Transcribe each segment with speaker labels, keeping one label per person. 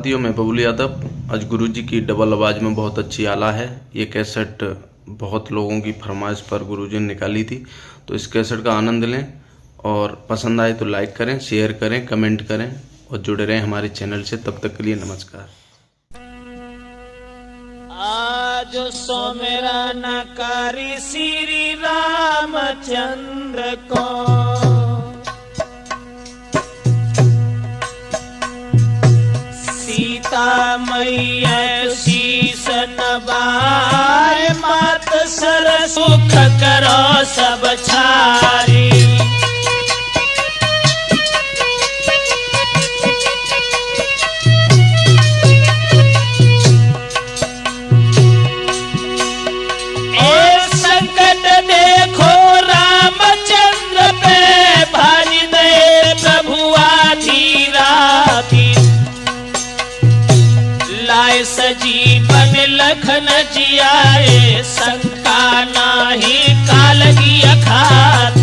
Speaker 1: साथियों, मैं बबलू यादव। आज गुरुजी की डबल आवाज़ में बहुत अच्छी आला है। ये कैसेट बहुत लोगों की फरमाइश पर गुरुजी ने निकाली थी, तो इस कैसेट का आनंद लें और पसंद आए तो लाइक करें, शेयर करें, कमेंट करें और जुड़े रहें हमारे चैनल से। तब तक के लिए नमस्कार।
Speaker 2: आज सुमिरन करी श्री रामचंद्र को, सीता मैया शीश नवाए, मात सर सुख करो सब छारी। सजीवन लखन जियाए, शंका नाही कालगी अखात।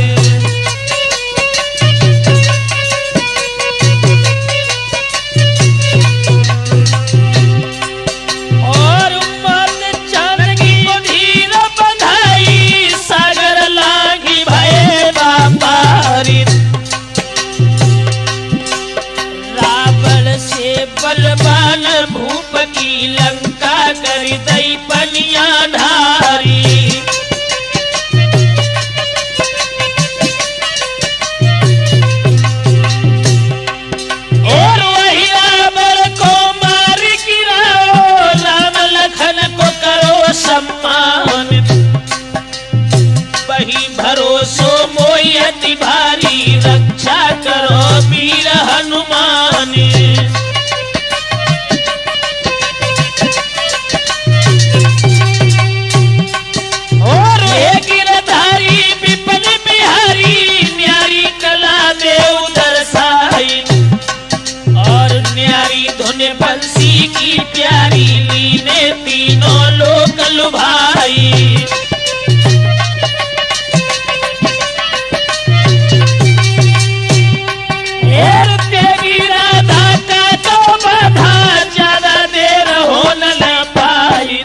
Speaker 2: और मत चंदगी धीर बधाई, सागर लागी भय बापारी। रावण से बलवान भूप की लंका करी दई पनिया ढारी। और वही रावण को मार गिराओ, राम लखन को करो सम्मान। वही भरोसो मोयति भारी, रक्षा करो वीर हनुमान। बंसी की प्यारी लीने तीनों लोक लुभाई। तेरी राधा का तो बाधा, ज्यादा देर हो न पाई।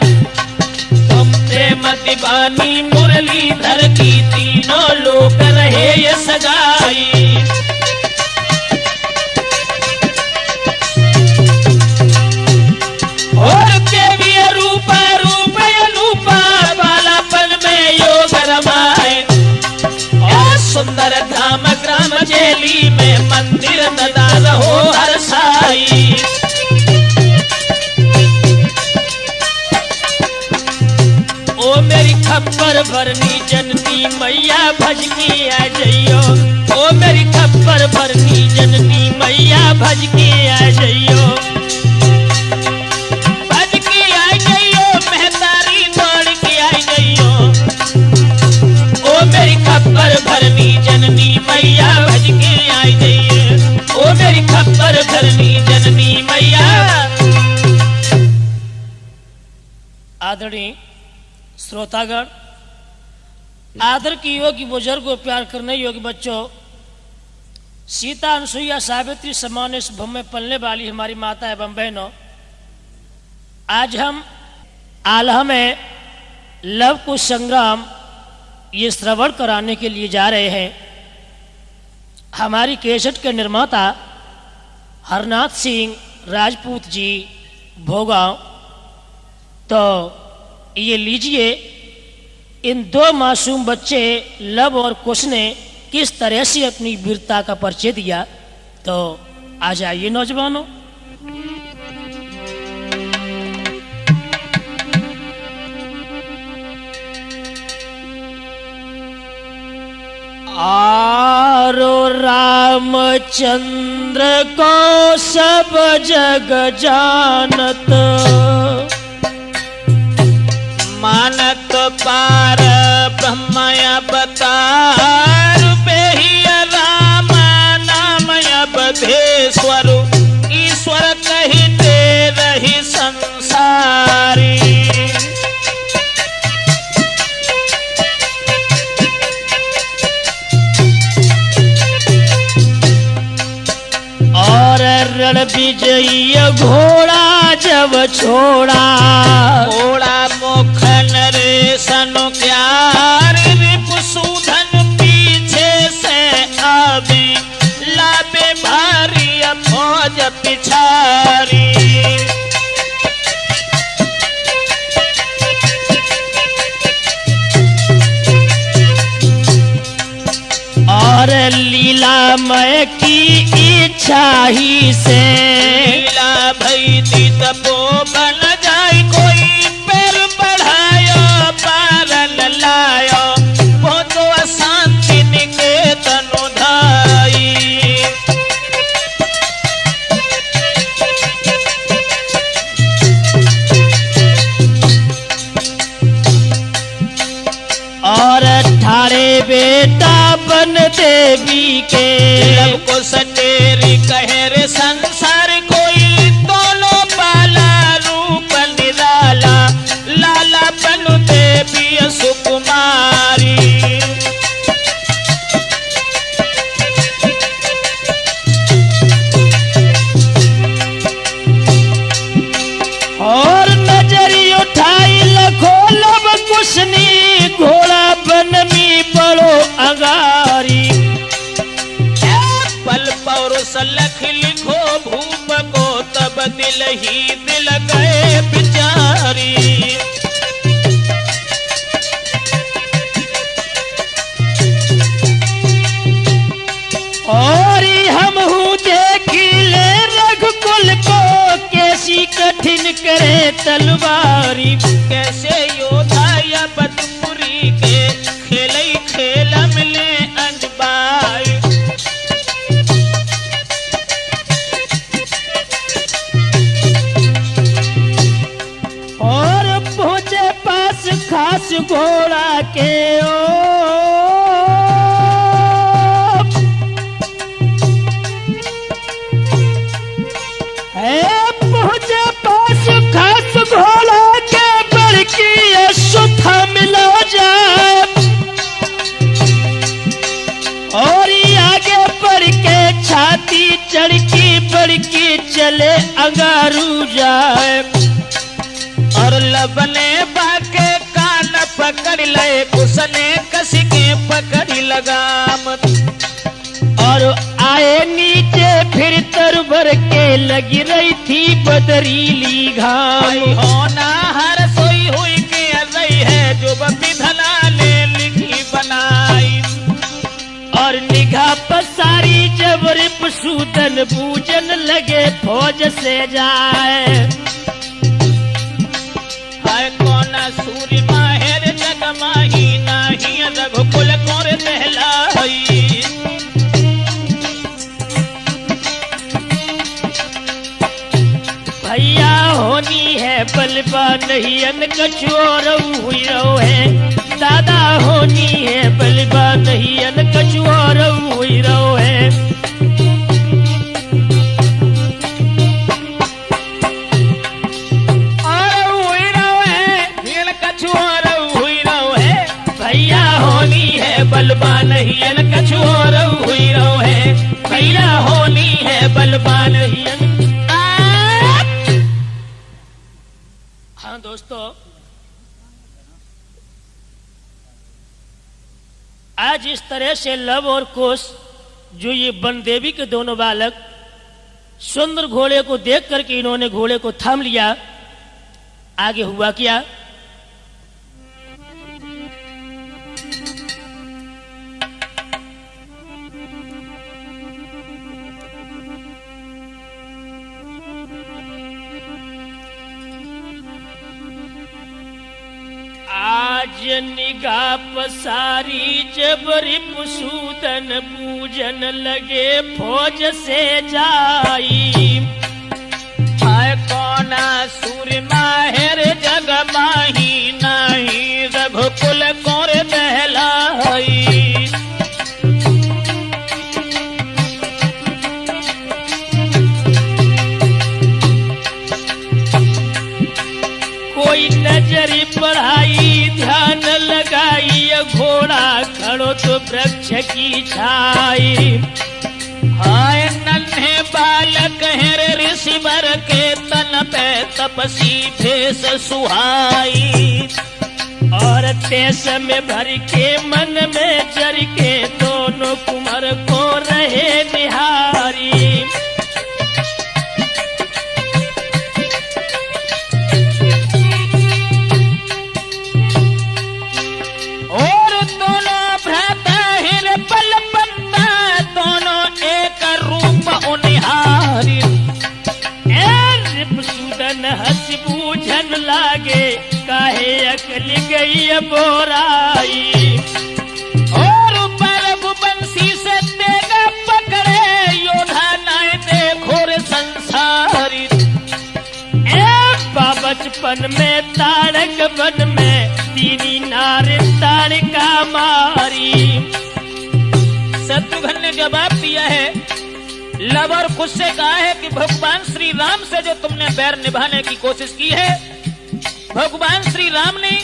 Speaker 2: तुम प्रेम दीवानी मुरलीधर की, तीनों लोक रहे ये सगाई। सुंदर धाम ग्राम जेली में, मंदिर नदा रहो हर साई। ओ मेरी खप्पर भरनी जननी मैया, भज के आ जइयो। ओ मेरी खप्पर भरनी जननी मैया, भज के आ जइयो। भज के आ जइयो, मेहतारी दौड़ के आ जइयो। ओ मेरी खप्पर भरनी जननी मैया, भज के आई जइए। ओ मेरी खप्पर भरनी जननी मैया। आदरणीय श्रोतागण, आदर की योग्य बुजुर्गों, प्यार करने योग्य बच्चों, सीता अनुसुईया सावित्री समान इस भूमि में पलने वाली हमारी माता एवं बहनों, आज हम आल्हा में लव कुश संग्राम ये श्रवण कराने के लिए जा रहे हैं। हमारी कैसेट के निर्माता हरनाथ सिंह राजपूत जी भोगांव। तो ये लीजिए, इन दो मासूम बच्चे लव और कुश ने किस तरह से अपनी वीरता का परिचय दिया। तो आ जाइए नौजवानों। आरो रामचंद्र को सब जग जानत, मानत पार ब्रह्म अवतार। बेही राम नाम अवधेश्वर, ईश्वर कहते रही संसारी। रण विजयी घोड़ा जब छोड़ा,
Speaker 3: घोड़ा मोखन रे सनो क्यार रिपुसूदन पीछे से आवे, लाबे भारी फौज पिछारी।
Speaker 2: और लीलामय की इच्छा ही से,
Speaker 3: लीला भई थी तपो बन जाए, कोई पैर बढ़ायो पारन लायो, वो तो शांति निकेतन धाई।
Speaker 2: और ठाड़े बेटा बन देवी के,
Speaker 3: लब को सटेरी कहे रे संसार, कोई दोनों बाला रूप निराला, लाला बनु देवी सुकुमारी।
Speaker 2: और नजरी उठाई लखो लब कुशनी, घोड़ा बन में बड़ो अगारी।
Speaker 3: पल पौरुष लख लिखो भूप को, तब दिल ही दिल गए बिचारी।
Speaker 2: और हम हूँ देखी ले रघुकुल को, कैसी कठिन करे तलवारी।
Speaker 3: कैसे योद्धा या बदपुरी के, खेलई खेल मिले अंजबाई।
Speaker 2: और पहुँचे पास खास घोड़ा के ओ, पहुँचे पास खास घोड़ा के, बड़की अशुद्ध मिला जाए। और ये आगे बढ़ के छाती चढ़की बड़की चले अंगारू जाए।
Speaker 3: और लबने बाके कान पकड़ ले, कुसने कस के पकड़ लगाम।
Speaker 2: और आए नीचे फिर तरबर के, लगी रही थी बदरीली घाम।
Speaker 3: होना हर सोई हुई के रही है, जो विधना ने लिखी बनाई।
Speaker 2: और निगाह पसारी जब रिपुसूदन पूजन लगे फौज से जाए।
Speaker 3: हाय कौना सूर्य माहेर जग माही, नाही रघुकुल कोर दहलाई।
Speaker 2: भैया होनी है बलबा नहीं अन कछुओर हुई रहो है, दादा होनी है बलबा नहीं अन कछुओर हुई रहो है। भैया होनी है बलबा नहीं अन कछुओर हुई रहो है, भैया होनी है बलबा नहीं अन। हाँ दोस्तों, आज इस तरह से लव और कुश, जो ये बनदेवी के दोनों बालक, सुंदर घोड़े को देख करके इन्होंने घोड़े को थाम लिया। आगे हुआ क्या? आज निगाह पसारी जब रिपुसूदन पूजन लगे फौज से जाई।
Speaker 3: हाय कौना सूर्य माहेर जग माही, नाही रघुकुल कोर दहलाई।
Speaker 2: कोई नजरी पढ़ाई ध्यान लगाई, घोड़ा खड़ो तो वृक्ष की छाई।
Speaker 3: हाय नन्हे बालक हैं तपसी भेष सुहाई।
Speaker 2: और तेज में भर के मन में जर के दोनों कुंवर को रहे निहारी।
Speaker 3: और दोनों भ्राता हिर पल बंदा दोनों एक रूप उनिहारी।
Speaker 2: रिपुसूदन हंस बूझन लागे काहे अकल गई बोराई।
Speaker 3: और बरब बंसी से तेगा पकड़े योधा नाय देखो रे संसारी।
Speaker 2: बचपन में ताड़क वन में तीनी नार ताड़का मारी।
Speaker 3: शत्रुघ्न ने जवाब दिया है, लव और खुद से कहा है कि भगवान श्री राम से जो तुमने बैर निभाने की कोशिश की है, भगवान श्री राम ने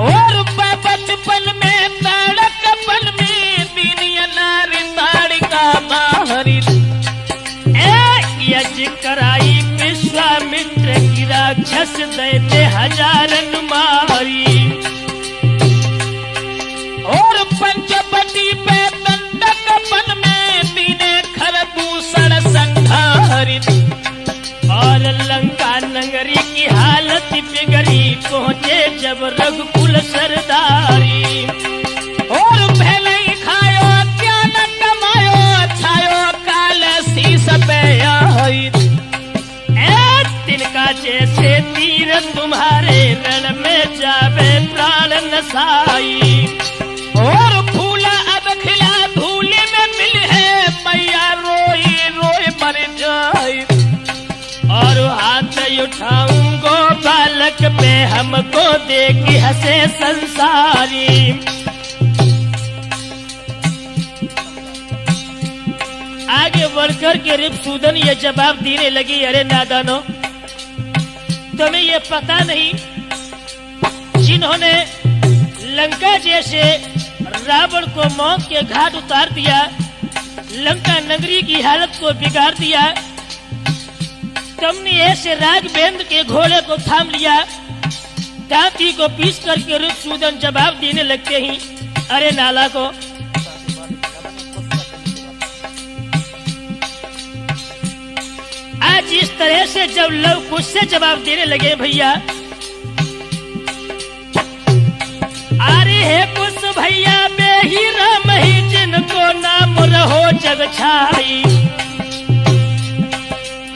Speaker 3: और बचपन में ताड़कपन में तीनी नार ताड़का मारी।
Speaker 2: यज कराई विश्वामित्र की राक्षस दैत्य हजारन मारी।
Speaker 3: और पंचवटी पे दंडकपन में तीने खरदूषण संहारित।
Speaker 2: और लंका नगरी की हालत बिगड़ी पहुंचे जब रघुकुल सरदारी।
Speaker 3: और पहले ही खायो क्या न कमायो छायो काल शीस पे आई।
Speaker 2: तिनका जैसे तीर तुम्हारे रण में जावे प्राण नसाई।
Speaker 3: और फूला अब खिला धूल में मिल है मैया रोई रोई मर जाए।
Speaker 2: और हाथ उठाऊंगो बालक पे हमको देखी हंसे संसारी। आगे बढ़कर के रिपुसूदन ये जवाब देने लगी, अरे नादानो, तुम्हें ये पता नहीं जिन्होंने लंका जैसे रावण को मौत के घाट उतार दिया, लंका नगरी की हालत को बिगाड़ दिया, तुमने ऐसे राघवेंद्र के घोड़े को थाम लिया। दांती को पीस करके रिपुसूदन जवाब देने लगते ही, अरे नाला को, आज इस तरह से जब लव कुछ से जवाब देने लगे भैया, अरे है कुछ भैया बेही राम ही जिनको नाम रहो जग छाई।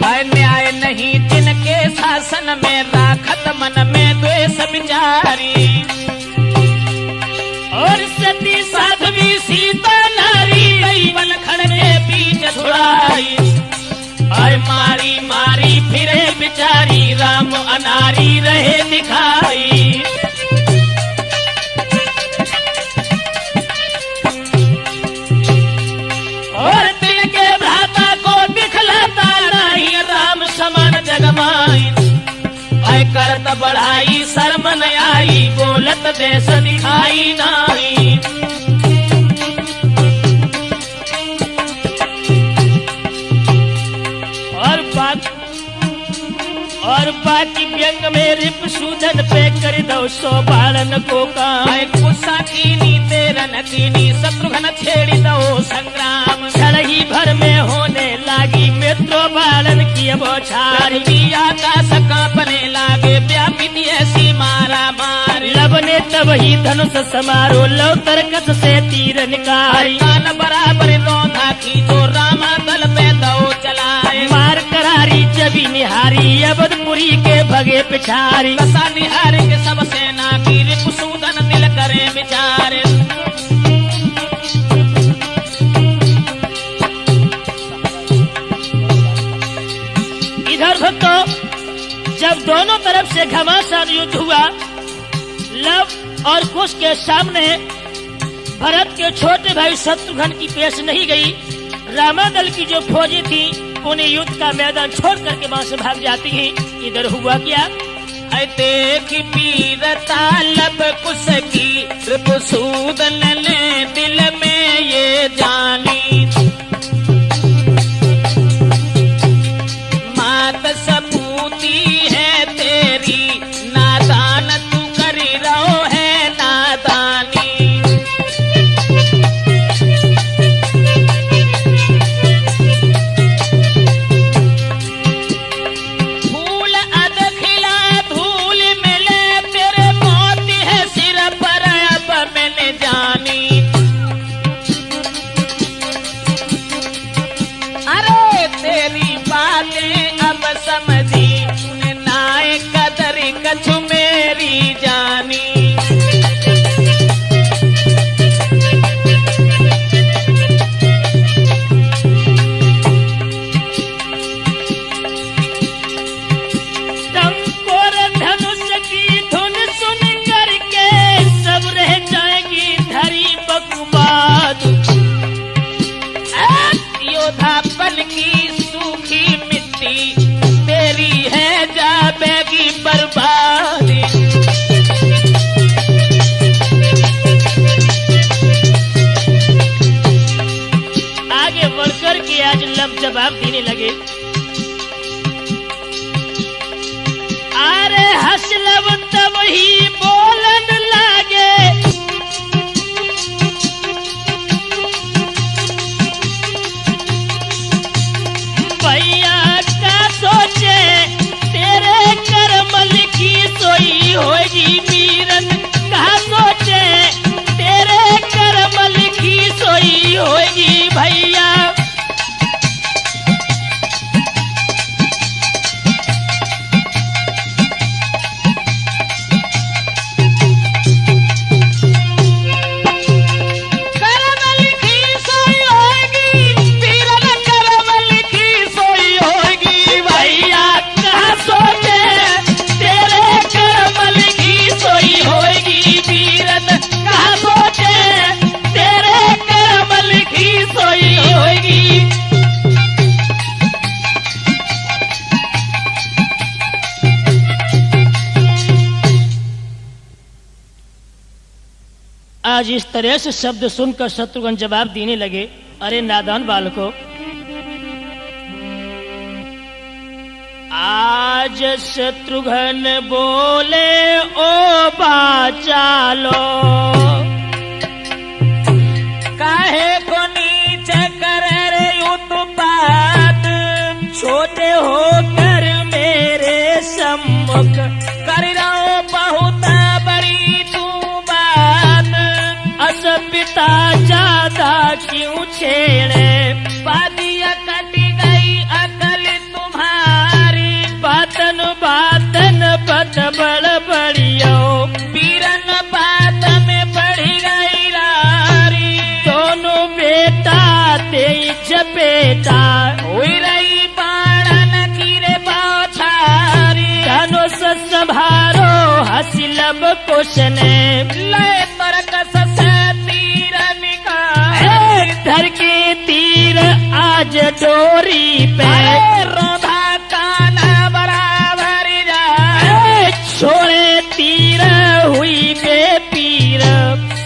Speaker 3: है न्याय नहीं जिनके शासन में राखत मन में द्वेष विचारी।
Speaker 2: और सती साध्वी सीता नारी गई वनखंड में बीच छुड़ाई।
Speaker 3: और मारी मारी फिरे बिचारी राम अनारी रहे दिखाई। और दिल के भ्राता को दिखलाता नहीं राम समान जगमाई। ऐ करत बढ़ाई शर्म न आई बोलत देश दिखाई नहीं।
Speaker 2: और बाकी व्यंग में रिपुसूदन पे कर दो सो बालन को काम।
Speaker 3: गुस्सा कीनी तेरन कीनी शत्रुघ्न छेड़ी दो संग्राम।
Speaker 2: छड़ही भर में होने लागी मित्रों बालन की बौछारी।
Speaker 3: आकाश कांपने लागे व्यापित ऐसी मारा मारी।
Speaker 2: लब ने तब ही धनुष समारो लव तरकस से तीर निकारी।
Speaker 3: कान बराबर रोधा की जो रामा दल पे दो चलाए।
Speaker 2: मार करारी जबी निहारी अवधपुरी के भगे पिछारी।
Speaker 3: दशा निहारी के सब सेना की रिपुसूदन दिल करे विचारे।
Speaker 2: इधर भक्तों, जब दोनों तरफ से घमासान युद्ध हुआ, लव और कुश के सामने भरत के छोटे भाई शत्रुघ्न की पेश नहीं गई। रामादल की जो फौजी थी उन्हें युद्ध का मैदान छोड़ करके वहां से भाग जाती हैं। इधर हुआ क्या?
Speaker 3: देख पीरता लब कुश की रिपुसूदन ने दिल में ये जानी। मात
Speaker 2: राम जवाब देने लगे, अरे हसलब तब ही बोलन लागे, भैया का सोचे तेरे कर्म लिखी सोई होगी मीरन, का सोचे तेरे कर्म लिखी सोई होगी भैया। आज इस तरह से शब्द सुनकर शत्रुघ्न जवाब देने लगे, अरे नादान बालको, आज शत्रुघ्न बोले ओ बाचालो, काहे को नीचे करे रे उत्पात, छोटे होकर मेरे सम्मुख कर रहो बहुत बड़ी तू बात, अस पिता ज्यादा क्यों छेड़े, बादिया कटी गई अकल तुम्हारी, बातन बातन बत बड़ बड़ियो, पीरन बात में बढ़ी गई रारी, दोनों बेटा तेज बेटा हुई रही बाणन कीरे बौछारी, धनुष संभारो हसिलब कुशने, ले तरकस से तीर निकाल, धर के तीर आज डोरी पे, रोधा काना बराबर जाए, छोड़े तीर हुई बेपीर,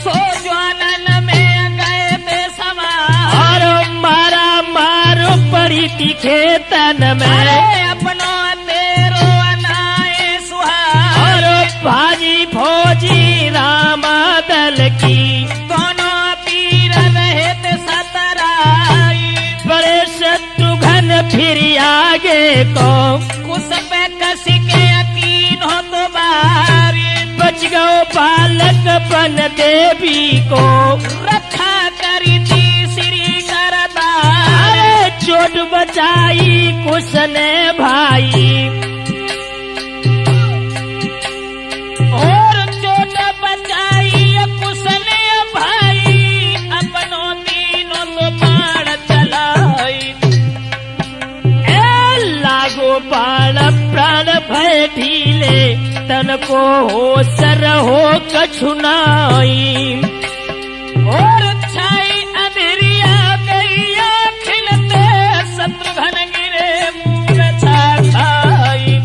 Speaker 2: सो ज्वालन में गए थे सवार, और मारा मार पड़ी तीखे तन में, अपनो तेरो अनाए सुहार, और भाजी फौजी राम दल की, दोनों तीर रहे थे सतराई, बड़े शत्रुघ्न फिर आगे को, कुछ पे कसी के यकीन हो तो बारी, बच गो बालक बन देवी को, रखा करी थी श्री करतार, चोट बचाई कुछ ने भाई, और चोट बचाई कुछ ने भाई, अपनों तीनों को बाण चलाई, लागो बाण प्राण भय ढीले, तन को हो सर हो कछुनाई, और छाई अंधेरिया गई खिलते, शत्रुघ्न गिरे मूर्छा खाई,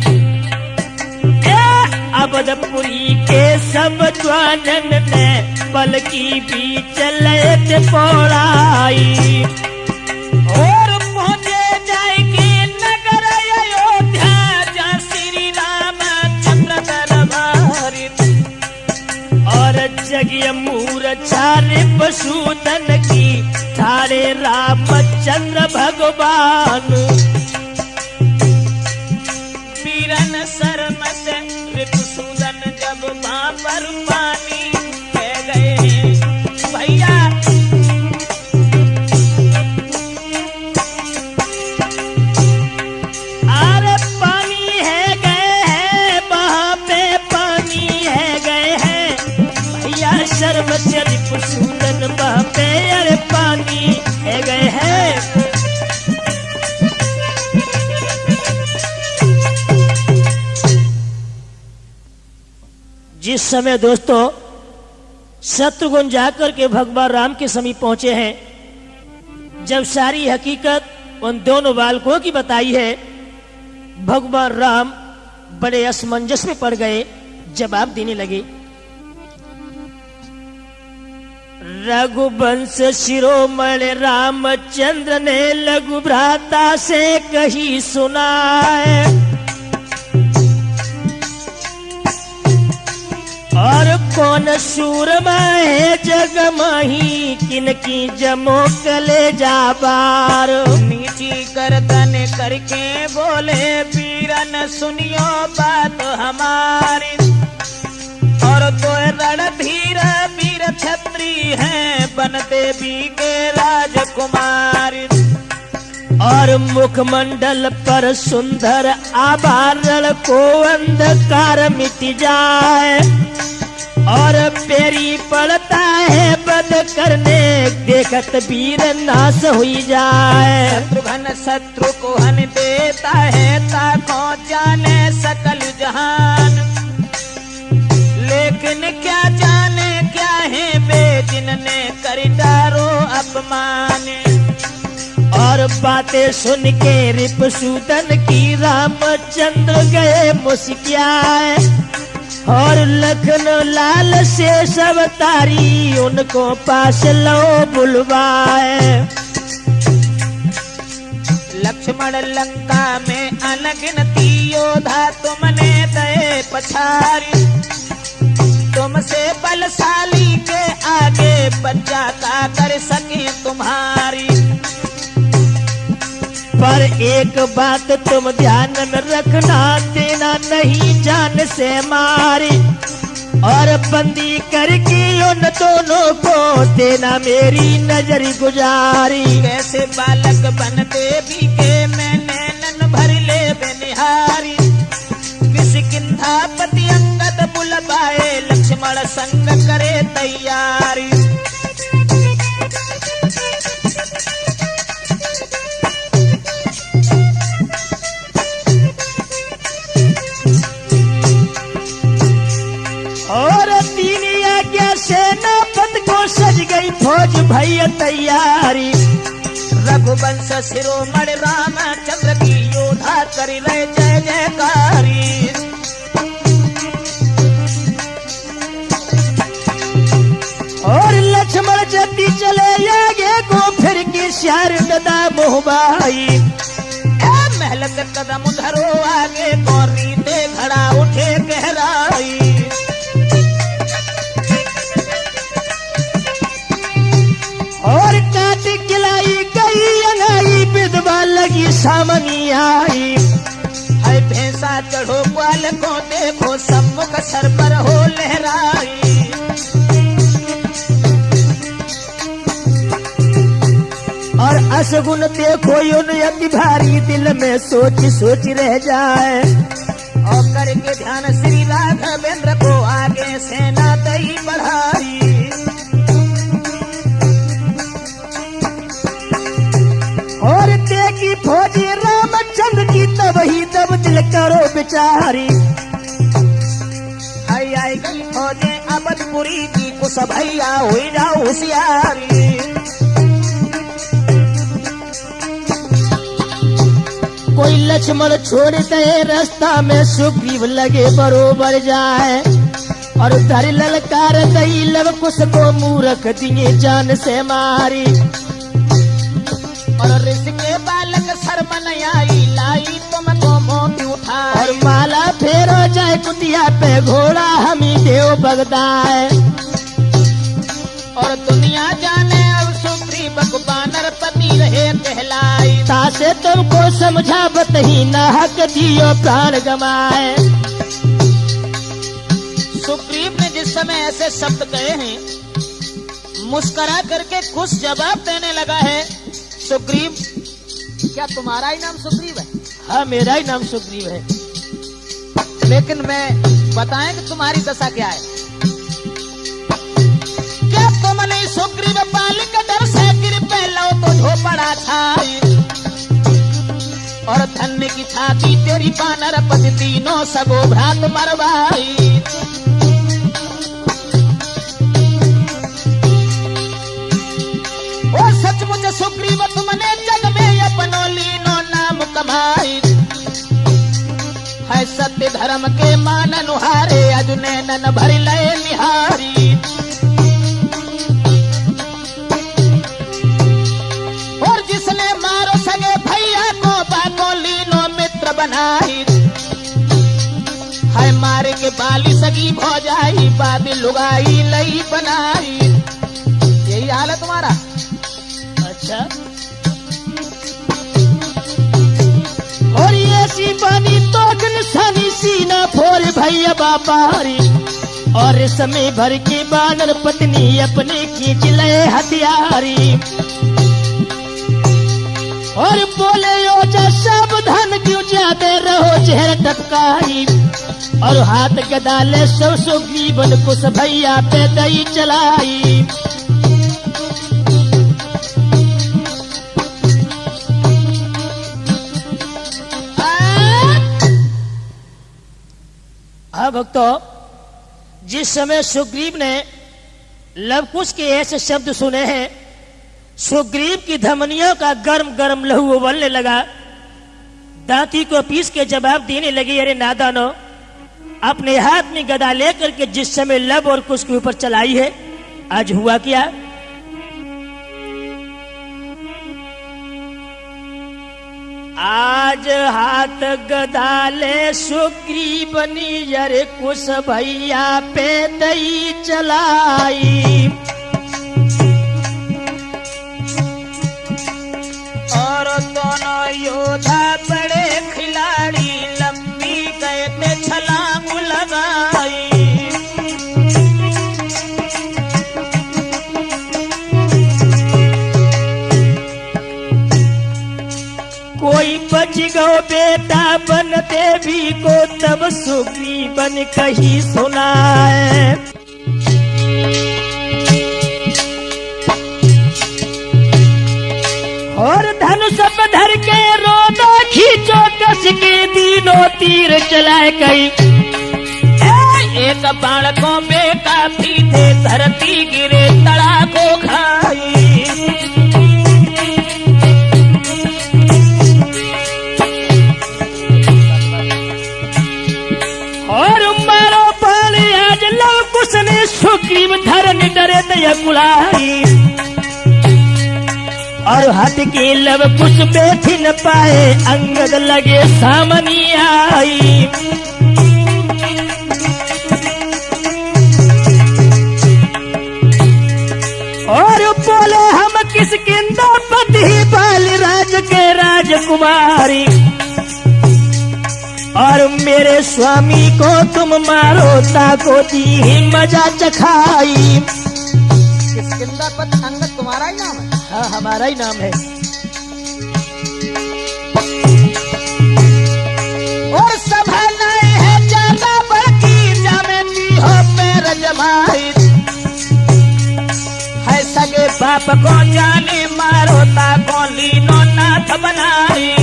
Speaker 2: अवधपुरी के सब ज्वानन ने पल की बीच लयत पौड़ाई, और पहुंचे जाएगी नगर अयोध्या, जहाँ श्री रामचंद्र दरबारी, और जगिय मूर्छा पशुधन की, ठाड़े रामचंद्र भगवान, पीरन शर्म से ऋतुसूदन जब मां पर पानी कह गए, भैया अरे पानी है गए हैं, वहां पे पानी है गए हैं, भैया शर्म से ऋतुसूदन वहां पे अरे पानी है गए हैं। जिस समय दोस्तों शत्रुघ्न जाकर के भगवान राम के समीप पहुंचे हैं, जब सारी हकीकत उन दोनों बालकों की बताई है, भगवान राम बड़े असमंजस में पड़ गए, जवाब देने लगे, रघुवंश शिरोमणि रामचंद्र ने लघु भ्राता से कही सुनाए, और कौन सूरमा है जग माही, किनकी जमो कलेजा बार।
Speaker 3: नीची गर्दन करके बोले वीरन सुनियो बात हमारी, और तो रणधीर वीर छत्री हैं, बन देवी के राजकुमारी।
Speaker 2: और मुखमंडल पर सुंदर आभरण को अंधकार मिट जाए, और पेरी पड़ता है बद करने, देखत वीर नाश हुई जाए।
Speaker 3: शत्रुघ्न शत्रु को हन देता है, ताको जाने सकल जहान, लेकिन क्या जाने क्या है वे जिनने कर डारो अपमान।
Speaker 2: और बातें सुन के रिपुसूदन की रामचंद्र गए मुस्कियाए, और लखन लाल से सब तारी उनको पास लो बुलवाए।
Speaker 3: लक्ष्मण लंका में अनगिनती योद्धा तुमने दए पछारी, तुमसे बलशाली के आगे बच्चा का कर सके तुम्हारी।
Speaker 2: पर एक बात तुम ध्यान में रखना, देना नहीं जान से मारी, और बंदी करके उन दोनों को देना मेरी नजर गुजारी।
Speaker 3: कैसे बालक बन देवी के मैं नैनन भर ले बेनिहारी, किस किंधापति अंगद बुलवाए, लक्ष्मण संग करे तैयारी।
Speaker 2: और तीन आज्ञा सेनापति को सज गई फौज भई तैयारी।
Speaker 3: रघुवंश शिरोमणि रामचंद्र की योद्धा करी रहे जय जयकारी।
Speaker 2: और लक्ष्मण जति चले आगे को फिर की श्यार गदा मोहबाई,
Speaker 3: महल से कदम धरो आगे को रीते खड़ा उठे गहराई।
Speaker 2: और काट खिलाई गई अंगाई, विधवा लगी सामनी आई।
Speaker 3: है भैंसा चढ़ो ग्वाल को देखो, सम्मुख सर पर हो लहराई।
Speaker 2: और असगुन देखो यून अति भारी, दिल में सोच सोच रह जाए।
Speaker 3: और करके ध्यान श्री राघवेंद्र को आगे सेना दई बढ़ाई।
Speaker 2: और देखी फौजी रामचंद्र की तब ही तब दिल करो बेचारी।
Speaker 3: आई गई फौजे अबदपुरी की, कुछ भैया हुई जाओ होशियारी।
Speaker 2: कोई लक्ष्मण छोड़ दे रास्ता में, सुग्रीव लगे बरोबर जाए। और धर ललकार दई लव कुश को, मूर्ख दिए जान से मारी।
Speaker 3: और ऋषि के बालक शर्म न आई, लाई तुमको मोती उठाई।
Speaker 2: और माला फेरो जाए कुटिया पे, घोड़ा हमी देव बगदाए।
Speaker 3: और दुनिया जाने अब सुग्रीव को बानर पति रहे कहलाई।
Speaker 2: तासे तुमको समझावत ही ना हक दियो प्राण गमाए।
Speaker 3: सुग्रीव ने जिस समय ऐसे शब्द कहे हैं, मुस्करा करके कुछ जवाब देने लगा है। सुग्रीव, क्या तुम्हारा ही नाम सुग्रीव है?
Speaker 2: हाँ, मेरा ही नाम सुग्रीव है।
Speaker 3: लेकिन मैं बताएं कि तुम्हारी दशा क्या है? क्या तुमने सुग्रीव बालिक डर से गिर पहलो तो झोपड़ा छाई। और धन्य की छाती तेरी बानर पति, तीनों सगो भ्रात मरवाई। और सचमुच सुग्रीव तुमने जग में अपनो लीनो नाम कमाई। है सत्य धर्म के मान अनुहारे, अजुने नन भर लय निहारी। बनाई, है मारे के बाली सगी भौजाई, बाबी लुगाई लई बनाई। यही हाल है तुम्हारा।
Speaker 2: अच्छा, और ये सी पानी तो निशानी सीना फोर भैया बापारी, और समय भर की बानर पत्नी अपने खींच ले हथियारी, और बोले यो जा सावधान क्यों जाते रहो चेहरा टपकाई, और हाथ गदाले सौ सुग्रीवन कुछ भैया पे दई चलाई। हाँ भक्तों, जिस समय सुग्रीव ने लवकुश के ऐसे शब्द सुने हैं, सुग्रीव की धमनियों का गर्म गर्म लहू उबलने लगा। दांती को पीस के जवाब देने लगी, अरे नादानो, अपने हाथ में गदा लेकर के जिस समय लव और कुश के ऊपर चलाई है, आज हुआ क्या? आज हाथ गदाले सुग्रीवनी अरे कुश भैया पे दई चलाई,
Speaker 3: और दोनों योद्धा बड़े खिलाड़ी लंबी गए थे छलांग लगाई।
Speaker 2: कोई बच गो बेटा बन देवी को, तब सुग्रीवन कही सुनाए। और धनुष पे धर के रोना खींचो कस के, तीनों तीर चलाए गई।
Speaker 3: एक बाण को बेटा पीछे धरती गिरे तड़ा को खाई,
Speaker 2: और मारो पाली आज लव कुश ने सुग्रीव धरन डरे दया कुलाई, और हाथ के लव कुश बैठ न पाए, अंगद लगे सामनी आई। और बोले हम किस किंदा पति बाल राज के राजकुमारी, और मेरे स्वामी को तुम मारो ताको दी ही मजा चखाई।
Speaker 3: किस्किंदापत अंगद तुम्हारा ही नाम है?
Speaker 2: हाँ, हमारा ही नाम है।
Speaker 3: और सभा नहीं है ज्यादा बड़की, जामेती हो पैर जमाई, है सगे बाप को जाने मारो ताको लीनो नाथ बनाई।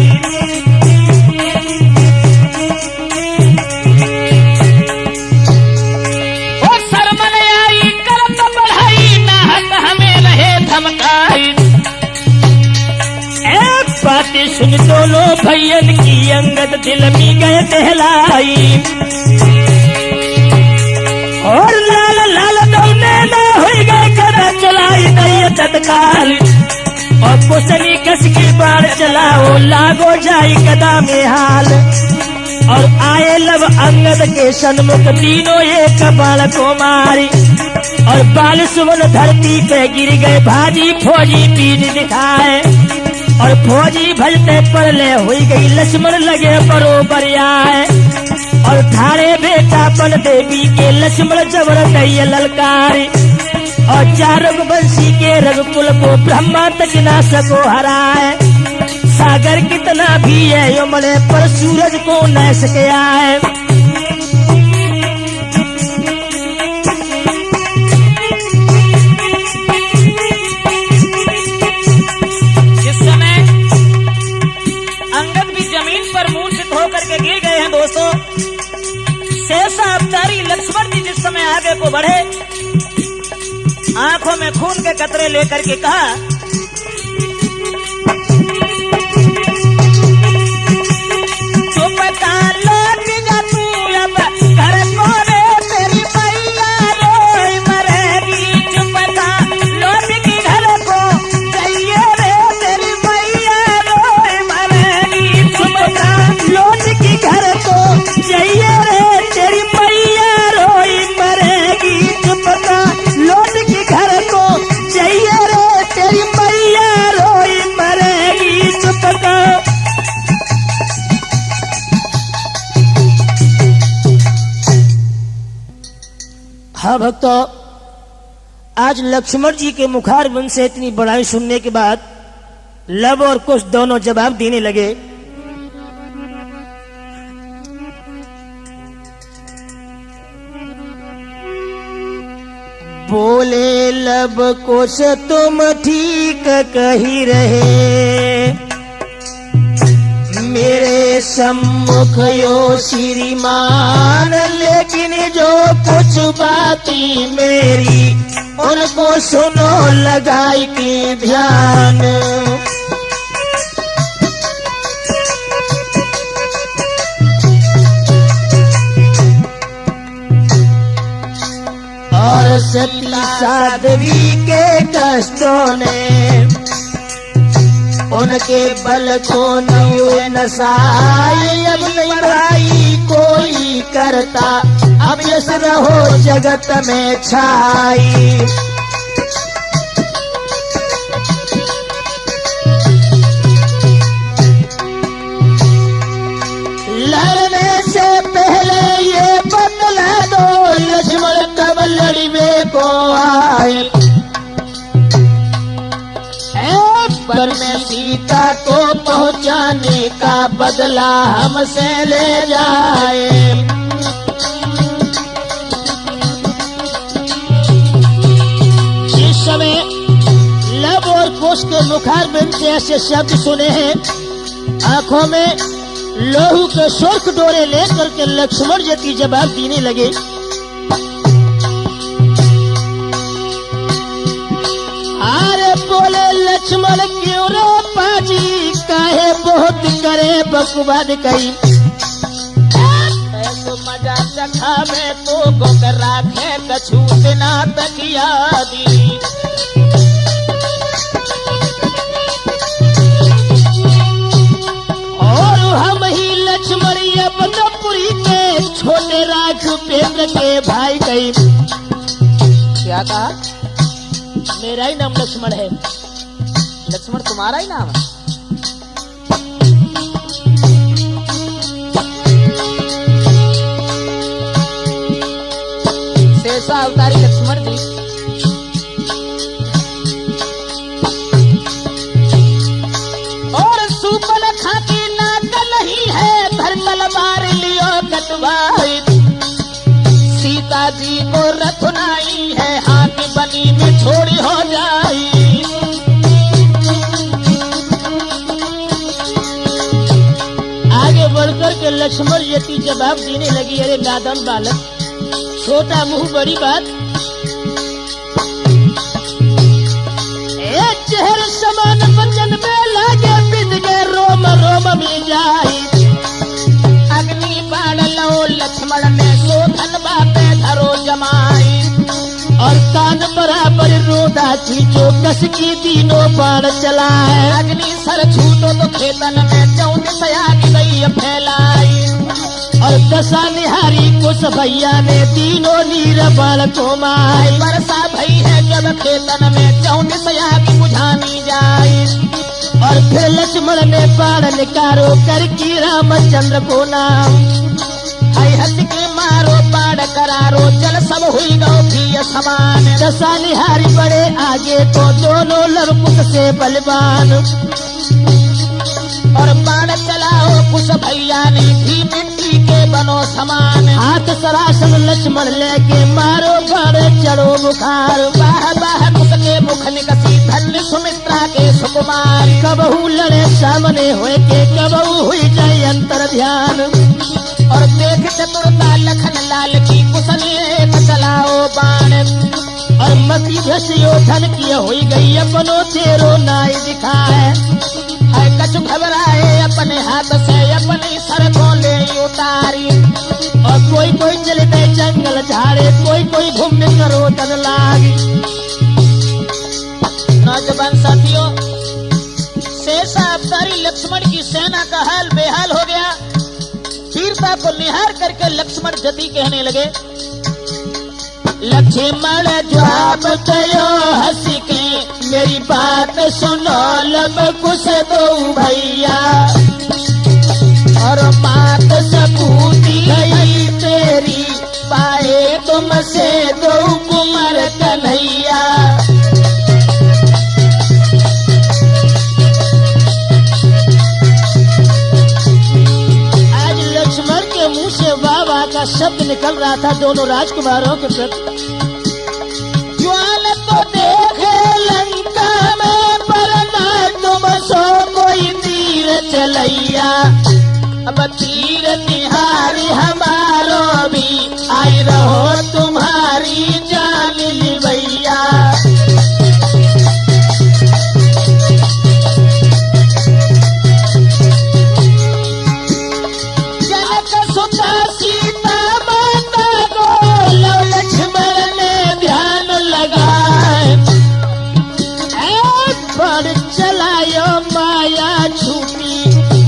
Speaker 2: बातें सुन दोनों भैयन की, अंगद दिल में गए दहलाई, और लाल लाल दौने ना हुई गए कदा चलाई नहीं तत्काल, और कुशनी कस की बाढ़ चलाओ लागो जाई कदा में हाल, और आए लव अंगद के सन्मुख तीनों एक बाल को मारी, और बाल सुवन धरती पे गिर गए भाजी फौजी पीठ दिखाए, और फौजी भजते परले हुई गई लक्ष्मण लगे बरोबर आए, और थारे बेटा बन देवी के लक्ष्मण जबर गई ललकारी, और चार रघुवंशी के रघुकुल को ब्रह्मा तक ना सको हराए, सागर कितना भी है यमले पर सूरज को न सके आए।
Speaker 3: दोस्तों, शेषा अवतारी लक्ष्मण जी जिस समय आगे को बढ़े, आंखों में खून के कतरे लेकर के कहा, चुप लौट जा तू अब घर को रे, तेरी मैया रोई मरेगी, चुप लौट के घर को जाइए रे, तेरी मैया रोई मरेगी, चुप लौट
Speaker 2: महाभक्तों, आज लक्ष्मण जी के मुखारबिंद से इतनी बड़ाई सुनने के बाद लव और कुश दोनों जवाब देने लगे। बोले लब कुश तुम ठीक कही रहे, मेरे सम्मुख यो श्रीमान, लेकिन जो कुछ बाती मेरी उनको सुनो लगाई के ध्यान। और सती साध्वी के कष्टों ने उनके बल को नहीं नसाई, अब नहीं बढ़ाई कोई करता, अब यस रहो जगत में छाई। लड़ने से पहले ये बतला दो, लक्ष्मण कब लड़ने को आए, वन में सीता को पहुंचाने का बदला हमसे ले जाए। इस समय लव और कुश के मुखारबिंद से ऐसे शब्द सुने हैं, आंखों में लोहू के सुर्ख डोरे लेकर के लक्ष्मण जी जवाब देने लगे। बोले लक्ष्मण क्यों रो पाजी, काहे बहुत करे बकवाद कई, तो मजा चखा में तो गोकर राखे कछु बिना तकिया दी। और हम ही लक्ष्मण यवनपुरी के छोटे राज उपेंद्र के भाई कई। क्या कहा? मेरा ही नाम लक्ष्मण है। लक्ष्मण तुम्हारा ही नाम है? शेषा अवतारी लक्ष्मण जी और सुपन खाती नाक नहीं है, धर तलवार लियो कटवाई, सीता जी को रथुनाई है, हाथी बनी में छोड़ी हो जाई। आगे बढ़कर के लक्ष्मण यति जवाब देने लगी, अरे नादान बालक, छोटा मुंह बड़ी बात, एक चेहर समान वचन में लागे बिद गए रोम रोम में जाई। अग्नि बाण लो लक्ष्मण ने शोधन बापे धरो जमाई, और कान बराबर रोदा खींचो कस की तीनों बाण चलाए। अग्नि सर छूटो तो खेतन में चौंतीस आग गई फैलाई, और दशा निहारी कुश भैया ने तीनों नीर बाण को माए। वर्षा भई है जब खेतन में 34 आग बुझानी जाए, और फिर लक्ष्मण ने बाण निकारो कर की रामचंद्र को नाम। हथ के मारो बाण करारो चल सब हुई गौ भी समान। दशा निहारी बड़े आगे तो दोनों लड़कुश से बलवान, और बाण चलाओ कुश भैया ने भी मिट्टी के बनो समान। हाथ सरासन लक्ष्मण लेके मारो बाण चढ़ो बुखार। बाह बाह कुश के मुख निकसी धन्य सुमित्रा के सुकुमार। कबहू लड़े सामने हुए के कबहू हुई जाए अंतर ध्यान, और देख चतुरता लखन लाल की कुशल चलाओ बाण। और मती भ्रष्यो धन की हुई गई अपनो तेरो नाई दिखाए। है कछु घबराए अपने हाथ से अपनी सर को ले उतारी, और कोई कोई चले गए जंगल झाड़े, कोई कोई घूमने करो तन लागी। नौजवान साथियों, शेषा अवतारी लक्ष्मण की सेना का हाल बेहाल हो गया। वीरता को निहार करके लक्ष्मण जति कहने लगे, लक्ष्मण जवाब दयो हंस के मेरी बात सुनो लब कुश दो भैया। और मात सबूती गई तेरी पाए
Speaker 3: तुमसे दो कुंवर कन्हैया।
Speaker 2: आज लक्ष्मण के मुंह से वाह वाह का शब्द निकल रहा था दोनों राजकुमारों के प्रति।
Speaker 3: ज्वाल तो देखे लंका में पर न तुम सो कोई तीर चलैया। अब तीर निहारी हमारो भी आई रहो तुम्हारी जान लिवैया। जनक सुता सीता माता को लो लक्ष्मण ने ध्यान लगाए।
Speaker 2: पर चलायो माया छूटी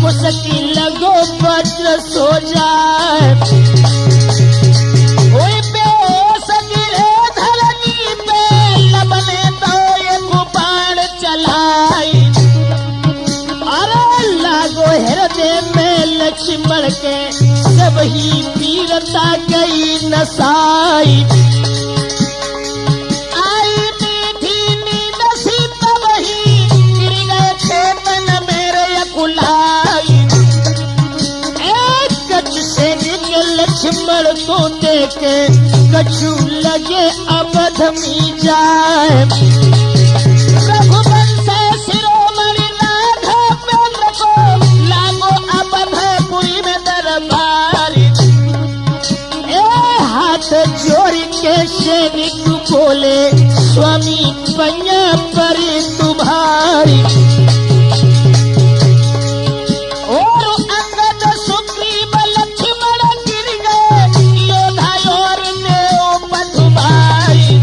Speaker 2: मुश्किल लगो वज्र सो जाए।
Speaker 3: कोई बेहोश गिरे धरती पे लबने तो एक बाण चलाई।
Speaker 2: अरे लागो हृदय में लक्ष्मण के सब ही वीरता गई नसाई।
Speaker 3: आई मीठी नींद सीता वही गिर गए खेत न मेरे अकुलाई।
Speaker 2: कछ से निकल लक्ष्मण को देखे कछु लगे अवध में जाए।
Speaker 3: रघुवंश शिरोमणि राघवेंद्र को लागो अवधपुरी में दरबारी।
Speaker 2: हाथ जोड़ के सैनिक बोले स्वामी पैया परी तुम्हारी।
Speaker 3: और अंगद सुग्रीव लक्ष्मण गिर गए योधा और देव पठुभाई।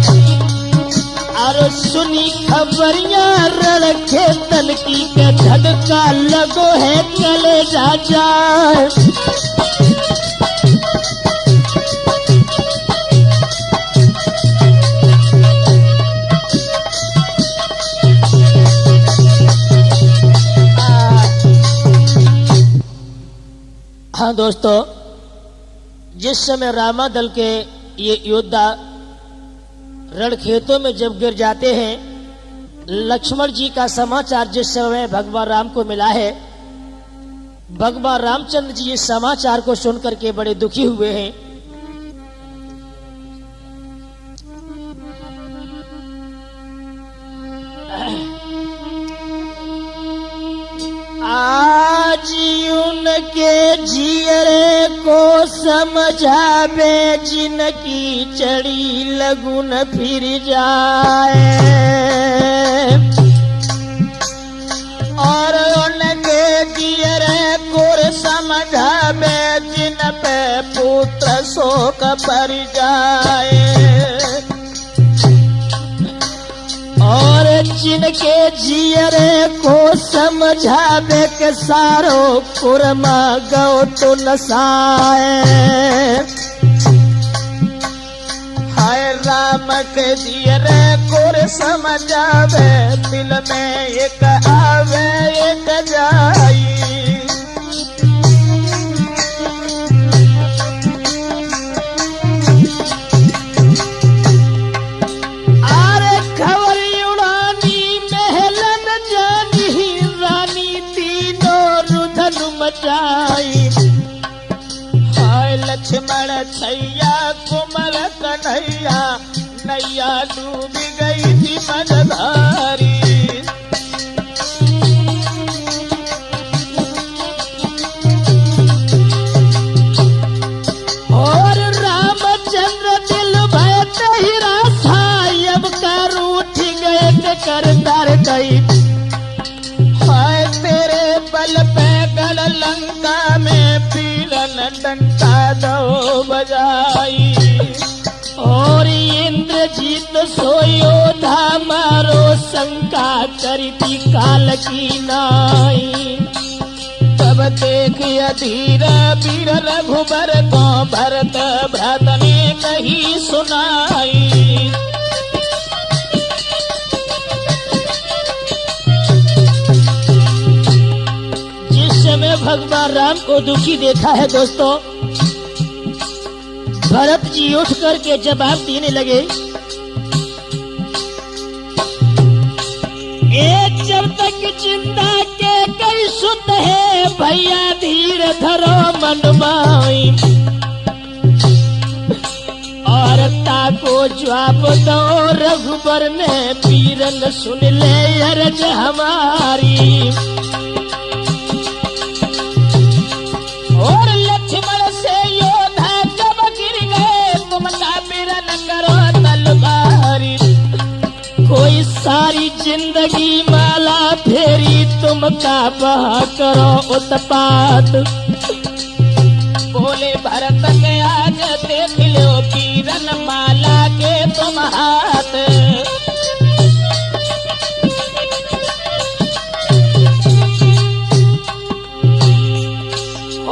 Speaker 2: और सुनी खबरियां रण खेतन की के धड़का लगो है कलेजा जाए। हाँ दोस्तों, जिस समय रामा दल के ये योद्धा रण खेतों में जब गिर जाते हैं, लक्ष्मण जी का समाचार जिस समय भगवान राम को मिला है, भगवान रामचंद्र जी इस समाचार को सुनकर के बड़े दुखी हुए हैं। आज उनके जियरे को समझावे जिनकी चढ़ी लगुन फिर जाए।
Speaker 3: और उनके जियरे को समझावे जिन पे पुत्र शोक पर जाए।
Speaker 2: और जिनके जियरे को समझावे के सारो कुरमा गौ तो नसाए।
Speaker 3: हाय राम के जियरे को समझावे दिल में एक आवे एक जाई। हाय लक्ष्मण छैया कुमर कन्हैया नैया डूब गई थी मनधारी।
Speaker 2: और रामचंद्र दिल भय ही राधा अब कर उठ गए कर डर गई।
Speaker 3: हाय तेरे बल पे गढ़ लंका में पीरन डंका दो बजाई।
Speaker 2: और इंद्रजीत सोयोधा मारो शंका करती काल की नाई।
Speaker 3: तब देख अधीर वीर रघुबर को भरत भ्रात ने कही सुनाई।
Speaker 2: जिस समय भगवान राम को दुखी देखा है दोस्तों, भरत जी उठ करके जवाब देने लगे, एक जब तक जिंदा के कई सुत है भैया धीर धरो मन माई, और ताको जवाब दो रघुबर ने पीरन सुन ले अर्ज हमारी। और लक्ष्मण से योद्धा जब गिर गए तुम का पीरन करो तलवारी, कोई सारी जिंदगी माला फेरी तुम का बहा करो उत्पात। बोले भरत के आज देख लो पीरन माला के तुम हाथ।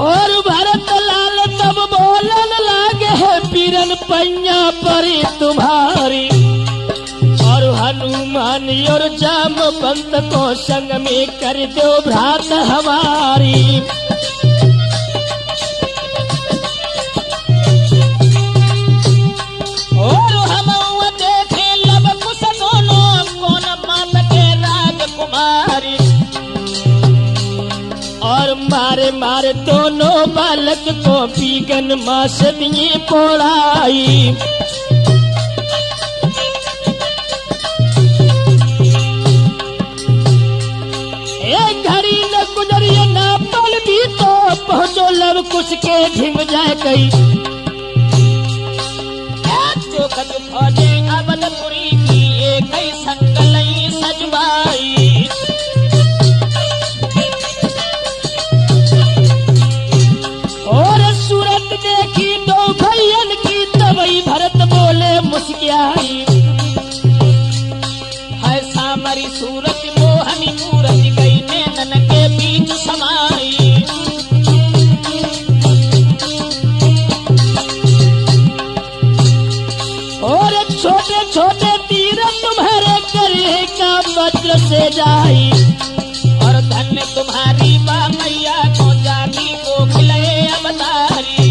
Speaker 2: और भरत लाल तब बोलन लागे है पीरन पैया परी तुम्हारी, और हनुमान और जामवंत को संग में कर दो भ्रात हमारी। और हम देखे लब कुश दोनों कौन मात के राजकुमारी, और मारे मारे दोनों बालक को पीगन मास दिए पोड़ाई। एक घड़ी न गुजरिए न पल भी तो पहुंचो लब कुश के ढिम जाए कई। फौजे अवधपुरी की एक संकलई सजवाई, और सूरत देखी दो भैयन की तबई भरत बोले मुस्कियाई। है सामरी सूरत मोहनी मूरत गई नैनन के बीच समाई। और छोटे छोटे तीर तुम्हारे करे का वज्र से जाई, और धन्य तुम्हारी माँ मैया को जानी को खिलाए अवतारी।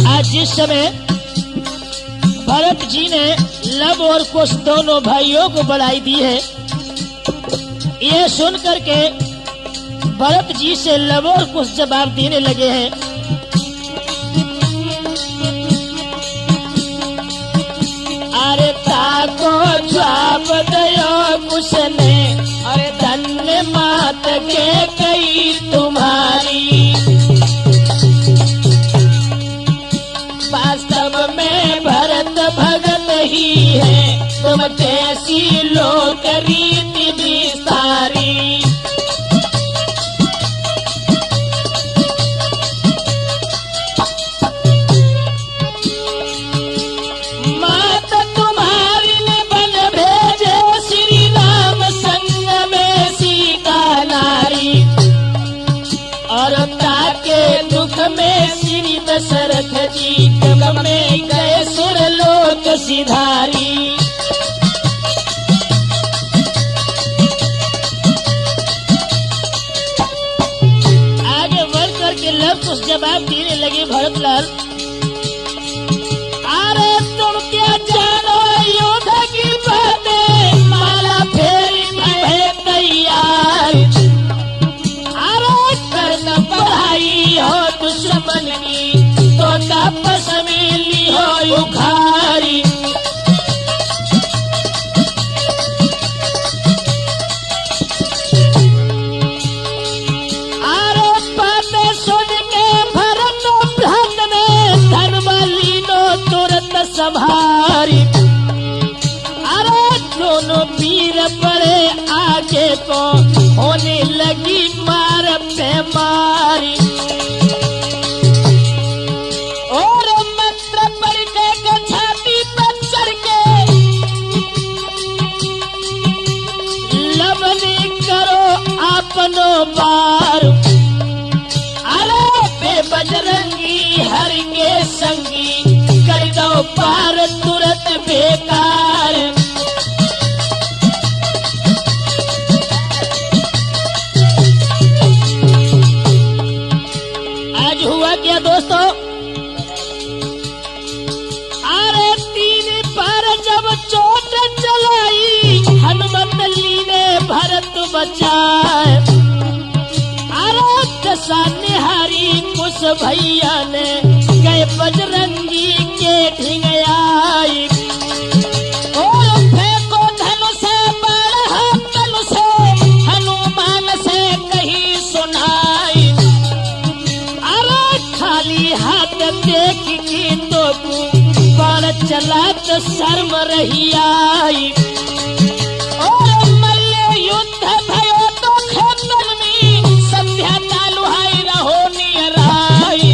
Speaker 2: आज जिस समय भरत जी ने लब और कुश दोनों भाइयों को बढ़ाई दी है, ये सुन करके भरत जी से लब और कुश जवाब देने लगे हैं। अरे ताको जवाब दयो कुश ने, अरे धन्य मात के कई तुम्हारी। वास्तव में भरत भगत ही है तुम जैसी लोक रीति विस्तारी। दशरथ जी जग में गए सुरलोक सिधारी। आगे बढ़ करके लब कुश जवाब देने लगे भरतलाल, अरे तुम क्या जानो योद्धा की बातें, माला फेरी है तैयार। अरे करना पढ़ाई हो दुश्मन की तो तापस मिली हो उखारी। आरो बातें सुन के भरत भ्रात ने धर्मली नो तुरंत संभारी। अरे दोनों वीर बड़े आगे को होने लगी मार पे मारी। और मंत्र पढ़ के छाती पर चढ़ के लवनी करो अपनो बार। अरे बेबजरंगी हर के संगी कर दो पार तुरंत बेकार। आज हुआ क्या दोस्तों, बचाए। अरे दशा निहारी कुछ भैया ने गए बजरंगी के ढिंगयाई। और फेंको धनुष बड़ा धनुष हनुमान से कही सुनाई। अरे खाली हाथ देख की तो बाण चला तो शर्म रही आई। और मल्ल युद्ध भयो तो खेतन में संध्या तालुहाई रहो नियराई।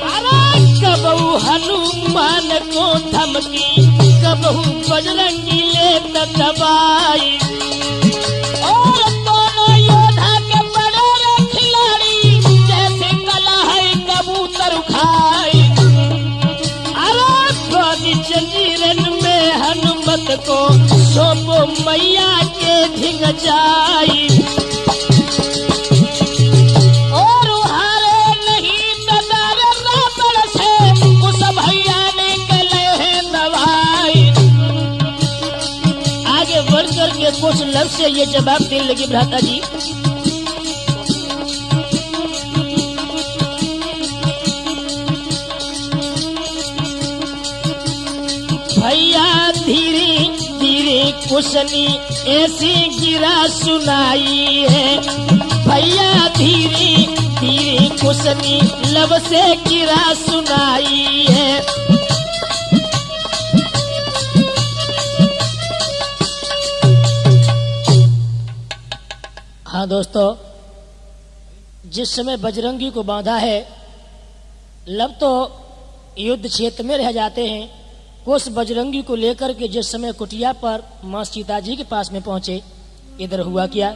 Speaker 2: अरे कबहू हनुमान को धमकी कबहू बजरंगी ले दबाई। और दोनों योद्धा के बड़े रे खिलाड़ी जैसे कला है कबूतर खाई। अरे बाजी जंजीरन में हनुमत को सोपो मैया के ढिंग जाई। और हारे नहीं ददार रावण से उस भैया ने गले है दवाई। आगे बढ़ करके कुछ लफ्ज से ये जवाब देने लगी भ्राता जी। भैया धीरे धीरे कुशनी ऐसी गिरा सुनाई है। भैया धीरे धीरे कुशनी लब से गिरा सुनाई है। हाँ दोस्तों, जिस समय बजरंगी को बांधा है लब तो युद्ध क्षेत्र में रह जाते हैं। उस बजरंगी को लेकर के जिस समय कुटिया पर मां सीता जी के पास में पहुंचे, इधर हुआ क्या?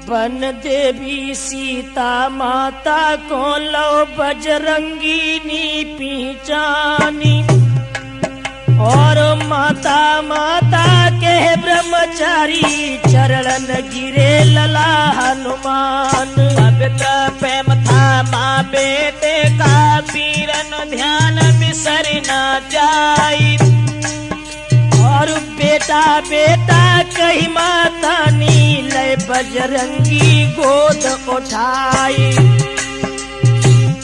Speaker 2: बन देवी सीता माता को लो बजरंगी नी पहचानी। और माता माता के ब्रह्मचारी चरण गिरे लला हनुमान। प्रेम था माँ बेटे का पीरन ध्यान बिसर न जाई। और बेटा बेटा कही माता नी लय बजरंगी गोद उठाई।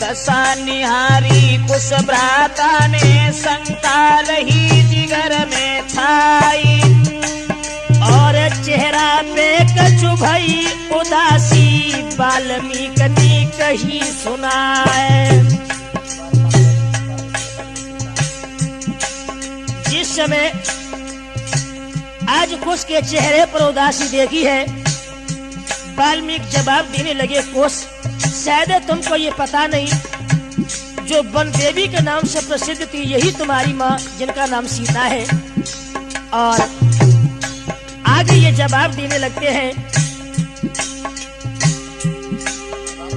Speaker 2: दशा निहारी कुछ भ्राता ने शंका रही जिगर में छाई। और चेहरा पे कछु भई उदासी वाल्मीकि ने कही सुनाए। जिस समय आज कुछ के चेहरे पर उदासी देखी है, वाल्मीकि जवाब देने लगे, कुछ शायद तुमको ये पता नहीं जो वन देवी के नाम से प्रसिद्ध थी यही तुम्हारी माँ जिनका नाम सीता है। और आगे ये जवाब देने लगते हैं,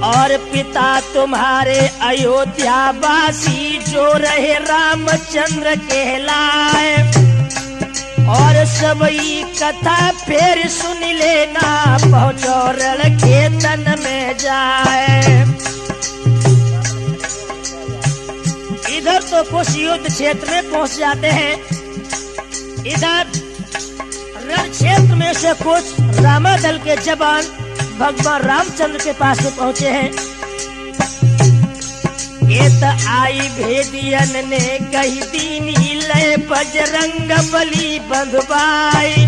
Speaker 2: और पिता तुम्हारे अयोध्या वासी जो रहे रामचंद्र कहलाए। और सबई कथा फिर सुन लेना पहुंचो रण खेतन में जाए। इधर तो कुछ युद्ध क्षेत्र में पहुंच जाते हैं। इधर रण क्षेत्र में से कुछ रामादल के जवान भगवान रामचंद्र के पास में पहुंचे हैं। ये तो आई भेदियन ने कही दीनी लय बजरंग बली बंधवाई।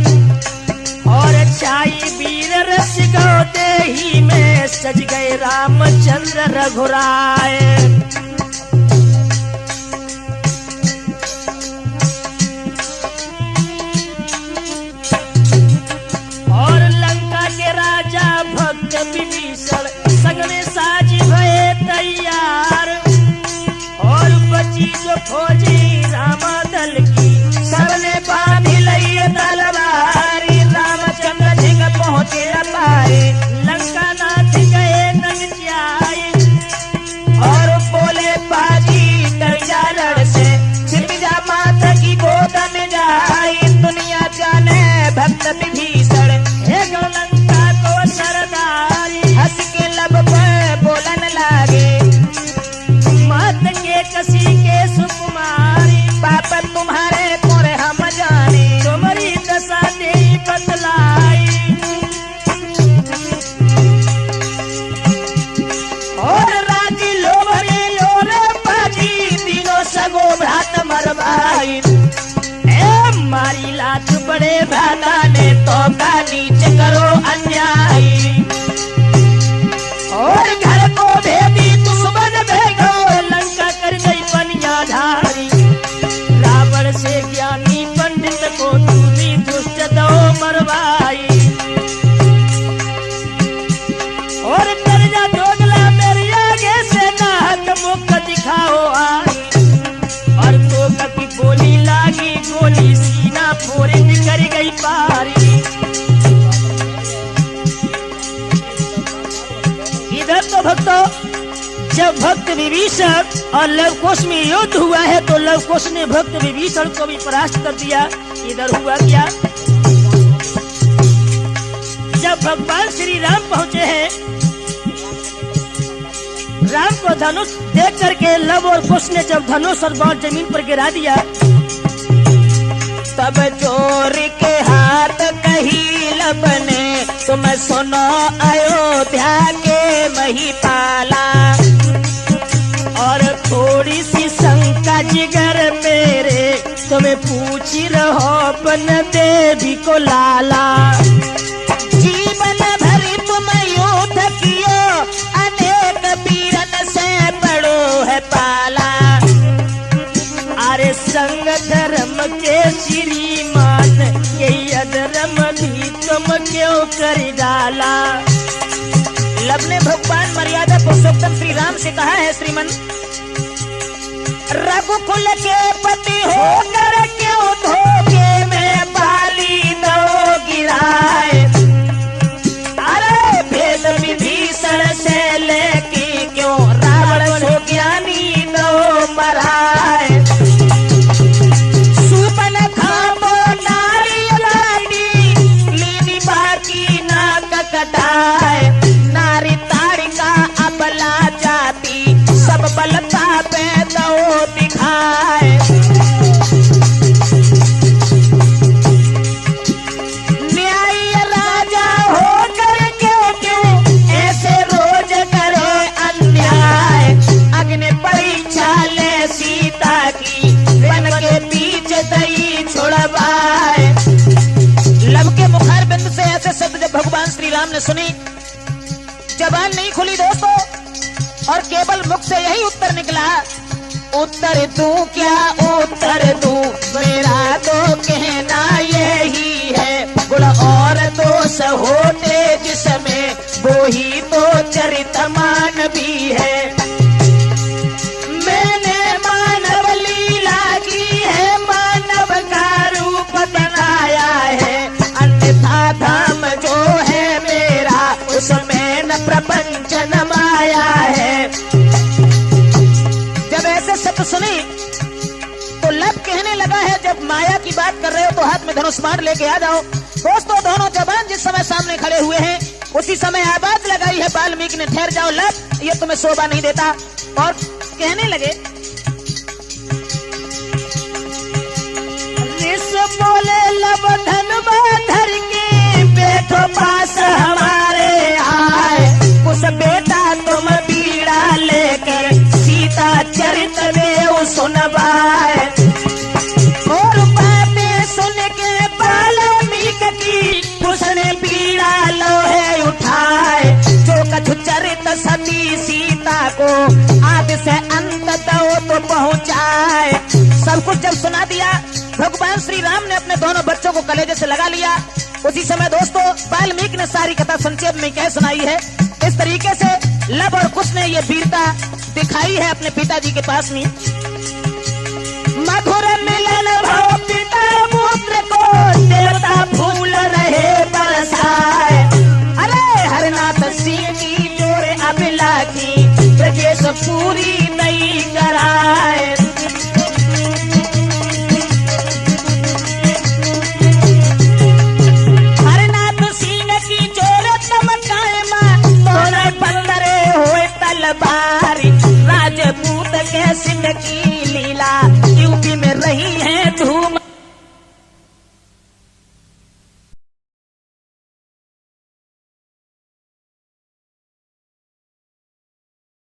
Speaker 2: और छाई वीर रस गौते ही में सज गए रामचंद्र रघुराय। और लंका के राजा भक्त विभीषण सगने साजी भये तैयार। और बची जो फौजी रामादल की सबने बांधी लई तलवारी। रामचंद्र ढिंग पहुंचे पाए लंका नाथ गए नंग जाए। और बोले
Speaker 3: मारी लात बड़े भ्राता ने, तो का नीचे करो अन्यायी। और घर को भेदी दुश्मन भेगो, लंका कर गई बनियाधारी। रावण से ज्ञानी पंडित को तूने दुष्ट दो मरवाई। और कर्जा दोगला मेरे आगे से नाहक मुख दिखाओ आई। और तो कभी बोली लागी गोली, सीना फोड़े निकल गई पारी। इधर तो भक्तों, जब भक्त विभीषण और लवकुश में युद्ध हुआ है तो लवकुश ने भक्त विभीषण को भी परास्त कर दिया। इधर हुआ क्या, जब भगवान श्री राम पहुंचे हैं, राम को धनुष देख करके लव और कुश ने जब धनुष और बाण जमीन पर गिरा दिया, तब चोर के हाथ कही लब ने, तुम सुनो अयोध्या के महिपाला। और थोड़ी सी शंका जिगर मेरे, तुम्हें पूछ रहो अपन देवी को लाला। जीवन भर तुम युद्ध कियो, अनेक वीरन से बड़ो है पाला। अरे संग धर्म के श्रीमान, यही अधर्म भी तुम क्यों कर डाला। लब ने भगवान मर्यादा पुरुषोत्तम श्री राम से कहा है, श्रीमन रघुकुल के पति होकर क्यों धोखे में बाली दो गिराए। अरे भेद विभीषण से लेके क्यों रावण को ज्ञानी दो मराए। सुपन खामो नारी लाडी, लीनी बाकी नाक कटाए। नारी तारिका अबला जाती, सब बलता पे दो दिखाए। न्यायी राजा होकर क्यों क्यों ऐसे रोज करे अन्याय। अग्नि परीक्षा ले सीता की, वन के बीच दई छुड़वाए। लब के मुखार बिंद से ऐसे शब्द जब भगवान श्री राम ने सुनी, जबान नहीं खुली दोस्तों, और केवल मुख से यही उत्तर निकला, उत्तर दूं क्या उत्तर दूं, मेरा तो कहना यही है। गुण और दोष होते जिसमें, वो ही तो चरितमान भी है। मैंने मानव लीला की है, मानव का रूप बनाया है। अन्यथा धाम जो है मेरा, उसमें न प्रपंच न माया है। जब ऐसे शब्द सुनी तो लब कहने लगा है, जब माया की बात कर रहे हो तो हाथ में धनुष बाण लेके आ जाओ। दोस्तों दोनों जवान जिस समय सामने खड़े हुए हैं, उसी समय आवाज लगाई है वाल्मीकि ने, ठहर जाओ लब, ये तुम्हें शोभा नहीं देता। और कहने लगे, बोले लब धनवा धर के बैठो पास हमारे आए। उस बेटा तुम बीड़ा लेकर सीता चरित देव सुनवाए। और बातें सुन के वाल्मीकि की, उसने बीड़ा लोहे उठाए। जो कछु चरित सती सीता को, आदि से अंत तो पहुँचाए। सब कुछ जब सुना दिया, भगवान श्री राम ने अपने दोनों बच्चों को कलेजे से लगा लिया। उसी समय दोस्तों वाल्मीकि ने सारी कथा संक्षेप में कह सुनाई है। इस तरीके से लब और कुश ने ये वीरता दिखाई है अपने पिताजी के पास में। मधुर मिलन भव